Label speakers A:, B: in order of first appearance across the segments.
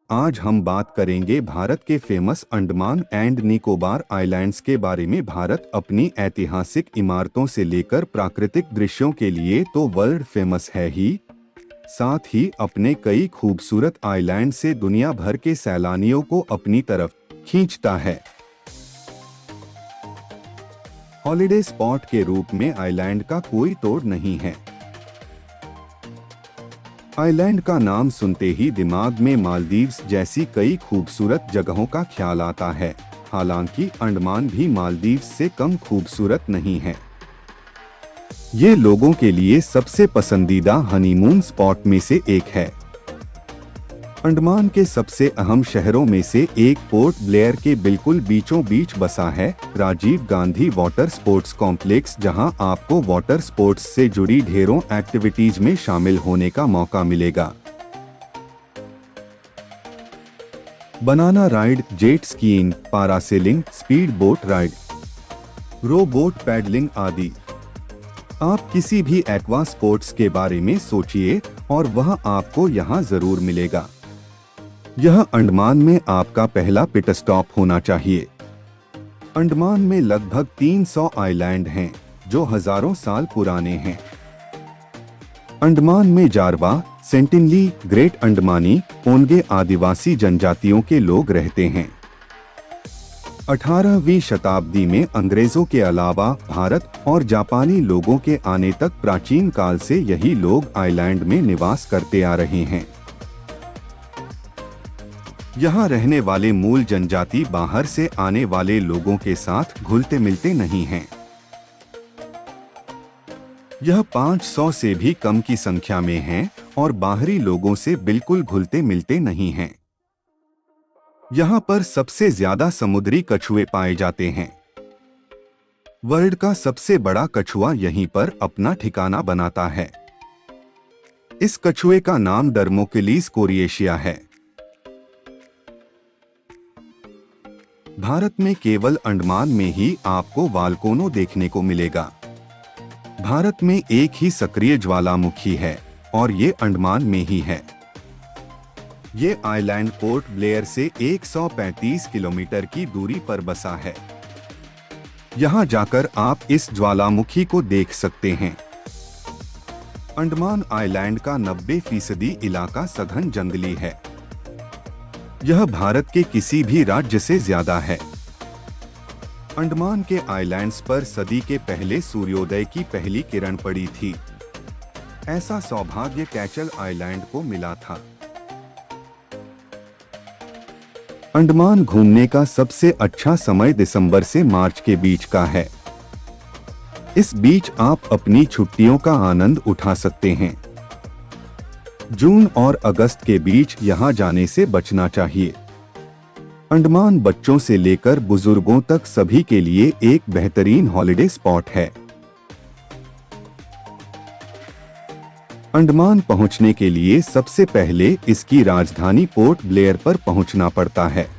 A: आज हम बात करेंगे भारत के famous Andaman and Nicobar islands के बारे में। भारत अपनी ऐतिहासिक इमारतों से लेकर प्राकृतिक दृश्यों के लिए तो वर्ल्ड फेमस है ही, साथ ही अपने कई खूबसूरत आइलैंड से दुनिया भर के सैलानियों को अपनी तरफ खींचता है। हॉलिडे स्पॉट के रूप में आइलैंड का कोई तोड़ नहीं है। आइलैंड का नाम सुनते ही दिमाग में मालदीव्स जैसी कई खूबसूरत जगहों का ख्याल आता है। हालांकि अंडमान भी मालदीव्स से कम खूबसूरत नहीं है। ये लोगों के लिए सबसे पसंदीदा हनीमून स्पॉट में से एक है। अंडमान के सबसे अहम शहरों में से एक पोर्ट ब्लेयर के बिल्कुल बीचों बीच बसा है Rajiv Gandhi water sports complex, जहां आपको वाटर स्पोर्ट्स से जुड़ी ढेरों एक्टिविटीज में शामिल होने का मौका मिलेगा। Banana ride, jet skiing, parasailing, speed boat ride, row boat paddling आदि। आप किसी भी एक्वा स्पोर्ट्स के बारे में सोचिए और वह आपको यहाँ जरूर मिलेगा। यह अंडमान में आपका पहला पिट स्टॉप होना चाहिए। अंडमान में लगभग 300 आइलैंड हैं, जो हजारों साल पुराने हैं। अंडमान में जारवा, सेंटिनली, ग्रेट अंडमानी, ओनगे आदिवासी जनजातियों के लोग रहते हैं। 18वीं शताब्दी में अंग्रेजों के अलावा भारत और जापानी लोगों के आने तक प्राचीन काल से यही लोग आइलैंड में निवास करते आ रहे हैं। यहाँ रहने वाले मूल जनजाति बाहर से आने वाले लोगों के साथ घुलते मिलते नहीं हैं। यह 500 से भी कम की संख्या में हैं और बाहरी लोगों से बिल्कुल घुलते मिलते नहीं हैं। यहाँ पर सबसे ज्यादा समुद्री कछुए पाए जाते हैं। वर्ल्ड का सबसे बड़ा कछुआ यहीं पर अपना ठिकाना बनाता है। इस कछुए का नाम डर्मोकिलीस कोरिएशिया है। भारत में केवल अंडमान में ही आपको वाल्कोनो देखने को मिलेगा। भारत में एक ही सक्रिय ज्वालामुखी है और ये अंडमान में ही है। ये आइलैंड पोर्ट ब्लेयर से 135 किलोमीटर की दूरी पर बसा है। यहाँ जाकर आप इस ज्वालामुखी को देख सकते हैं। अंडमान आइलैंड का 90% इलाका सघन जंगली है। यह भारत के किसी भी राज्य से ज्यादा है। अंडमान के आइलैंड्स पर सदी के पहले सूर्योदय की पहली किरण पड़ी थी। ऐसा सौभाग्य कैचल आइलैंड को मिला था। अंडमान घूमने का सबसे अच्छा समय दिसंबर से मार्च के बीच का है। इस बीच आप अपनी छुट्टियों का आनंद उठा सकते हैं। जून और अगस्त के बीच यहां जाने से बचना चाहिए। अंडमान बच्चों से लेकर बुजुर्गों तक सभी के लिए एक बेहतरीन हॉलिडे स्पॉट है। अंडमान पहुंचने के लिए सबसे पहले इसकी राजधानी पोर्ट ब्लेयर पर पहुंचना पड़ता है।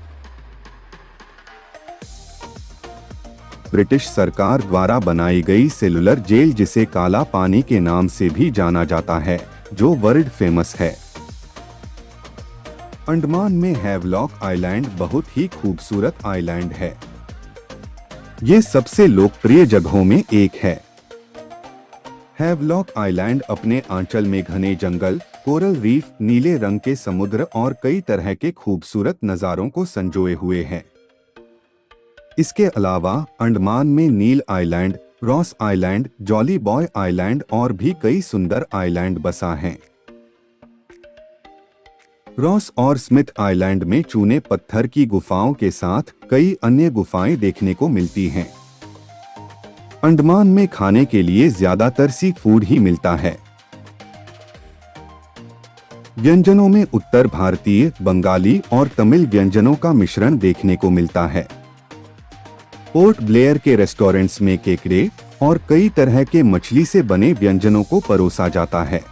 A: ब्रिटिश सरकार द्वारा बनाई गई सेलुलर जेल, जिसे काला पानी के नाम से भी जाना जाता है, जो वर्ल्ड फेमस है। अंडमान में हैवलॉक आइलैंड बहुत ही खूबसूरत आइलैंड है। ये सबसे लोकप्रिय जगहों में एक है। हैवलॉक आइलैंड अपने आंचल में घने जंगल, कोरल रीफ, नीले रंग के समुद्र और कई तरह के खूबसूरत नज़ारों को संजोए हुए है। इसके अलावा अंडमान में Neil Island, Ross Island, Jolly Buoy Island और भी कई सुंदर आइलैंड बसा हैं। रॉस और स्मिथ आइलैंड में चूने पत्थर की गुफाओं के साथ कई अन्य गुफाएं देखने को मिलती हैं। अंडमान में खाने के लिए ज्यादातर सी फूड ही मिलता है। व्यंजनों में उत्तर भारतीय, बंगाली और तमिल व्यंजनों का मिश्रण देखने को मिलता है। पोर्ट ब्लेयर के रेस्टोरेंट्स में केकड़े और कई तरह के मछली से बने व्यंजनों को परोसा जाता है।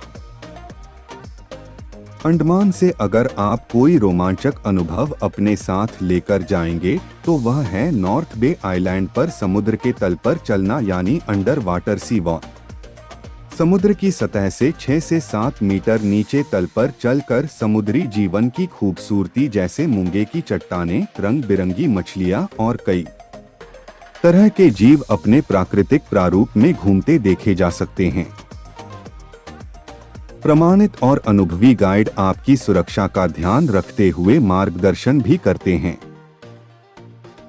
A: अंडमान से अगर आप कोई रोमांचक अनुभव अपने साथ लेकर जाएंगे तो वह है नॉर्थ बे आइलैंड पर समुद्र के तल पर चलना, यानी अंडर वाटर सी वॉक। समुद्र की सतह से 6 से 7 मीटर नीचे तल पर चलकर समुद्री जीवन की खूबसूरती जैसे मूंगे की चट्टानें, रंग बिरंगी मछलियां और कई तरह के जीव अपने प्राकृतिक प्रारूप में घूमते देखे जा सकते हैं। प्रमाणित और अनुभवी गाइड आपकी सुरक्षा का ध्यान रखते हुए मार्गदर्शन भी करते हैं।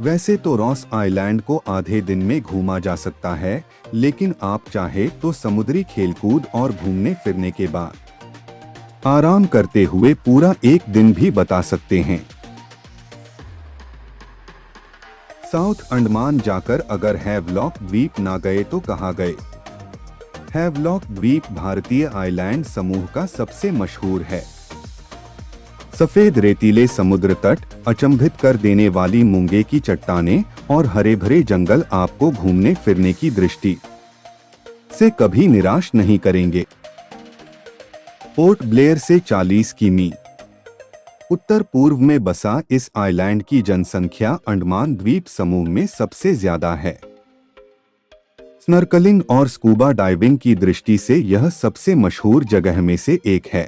A: वैसे तो रॉस आइलैंड को आधे दिन में घूमा जा सकता है, लेकिन आप चाहे तो समुद्री खेलकूद और घूमने फिरने के बाद आराम करते हुए पूरा एक दिन भी बता सकते हैं। साउथ अंडमान जाकर अगर हैवलॉक द्वीप ना गए तो कहाँ गए? हैवलॉक द्वीप भारतीय आइलैंड समूह का सबसे मशहूर है। सफेद रेतीले समुद्र तट, अचंभित कर देने वाली मूंगे की चट्टानें और हरे भरे जंगल आपको घूमने फिरने की दृष्टि से कभी निराश नहीं करेंगे। पोर्ट ब्लेयर से 40 किमी उत्तर पूर्व में बसा इस आइलैंड की जनसंख्या अंडमान द्वीप समूह में सबसे ज्यादा है। स्नर्कलिंग और स्कूबा डाइविंग की दृष्टि से यह सबसे मशहूर जगह में से एक है।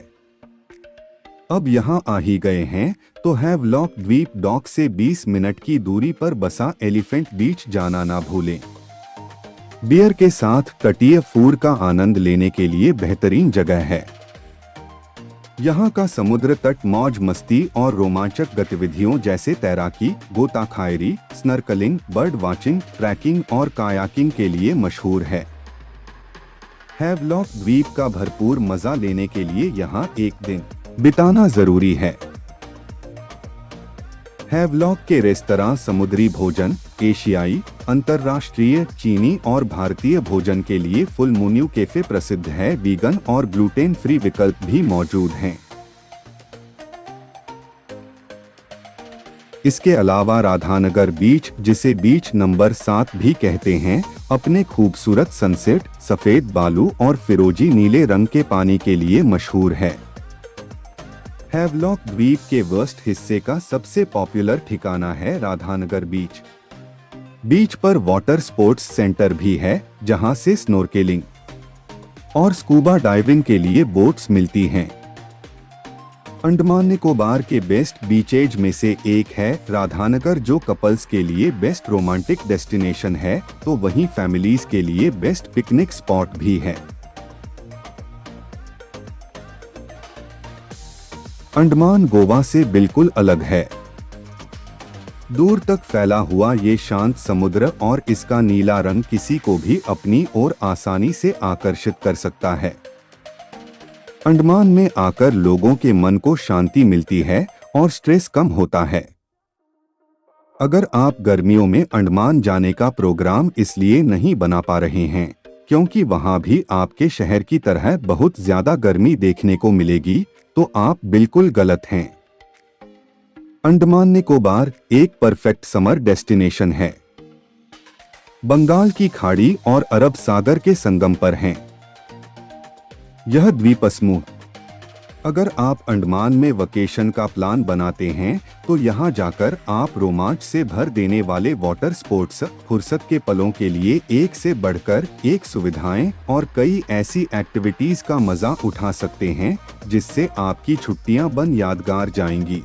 A: अब यहाँ आ ही गए हैं तो हैवलॉक द्वीप डॉक से 20 मिनट की दूरी पर बसा एलिफेंट बीच जाना ना भूलें। बियर के साथ तटीय फूड का आनंद लेने के लिए बेहतरीन जगह है। यहाँ का समुद्र तट मौज मस्ती और रोमांचक गतिविधियों जैसे तैराकी, गोताखोरी, स्नर्कलिंग, बर्ड वाचिंग, ट्रैकिंग और कायाकिंग के लिए मशहूर है। हैवलॉक द्वीप का भरपूर मजा लेने के लिए यहाँ एक दिन बिताना जरूरी है। हैवलॉक के रेस्तरां समुद्री भोजन, एशियाई, अंतर्राष्ट्रीय, चीनी और भारतीय भोजन के लिए फुल मेन्यू कैफे प्रसिद्ध है। वीगन और ग्लूटेन फ्री विकल्प भी मौजूद हैं। इसके अलावा राधानगर बीच, जिसे बीच नंबर 7 भी कहते हैं, अपने खूबसूरत सनसेट, सफेद बालू और फिरोजी नीले रंग के पानी के लिए मशहूर है। हैवलॉक द्वीप के वेस्ट हिस्से का सबसे पॉपुलर ठिकाना है राधानगर बीच। बीच पर वाटर स्पोर्ट्स सेंटर भी है, जहां से स्नोर्केलिंग और स्कूबा डाइविंग के लिए बोट्स मिलती हैं। अंडमान निकोबार के बेस्ट बीचेज में से एक है राधानगर, जो कपल्स के लिए बेस्ट रोमांटिक डेस्टिनेशन है, तो वहीं फैमिलीज के लिए बेस्ट पिकनिक स्पॉट भी है। अंडमान गोवा से बिल्कुल अलग है। दूर तक फैला हुआ ये शांत समुद्र और इसका नीला रंग किसी को भी अपनी ओर आसानी से आकर्षित कर सकता है। अंडमान में आकर लोगों के मन को शांति मिलती है और स्ट्रेस कम होता है। अगर आप गर्मियों में अंडमान जाने का प्रोग्राम इसलिए नहीं बना पा रहे हैं क्योंकि वहां भी आपके शहर की तरह बहुत ज्यादा गर्मी देखने को मिलेगी, तो आप बिल्कुल गलत हैं। अंडमान निकोबार एक परफेक्ट समर डेस्टिनेशन है। बंगाल की खाड़ी और अरब सागर के संगम पर है यह द्वीप समूह। अगर आप अंडमान में वेकेशन का प्लान बनाते हैं तो यहाँ जाकर आप रोमांच से भर देने वाले वाटर स्पोर्ट्स, फुर्सत के पलों के लिए एक से बढ़कर एक सुविधाएं और कई ऐसी एक्टिविटीज का मजा उठा सकते हैं जिससे आपकी छुट्टियां बन यादगार जाएंगी।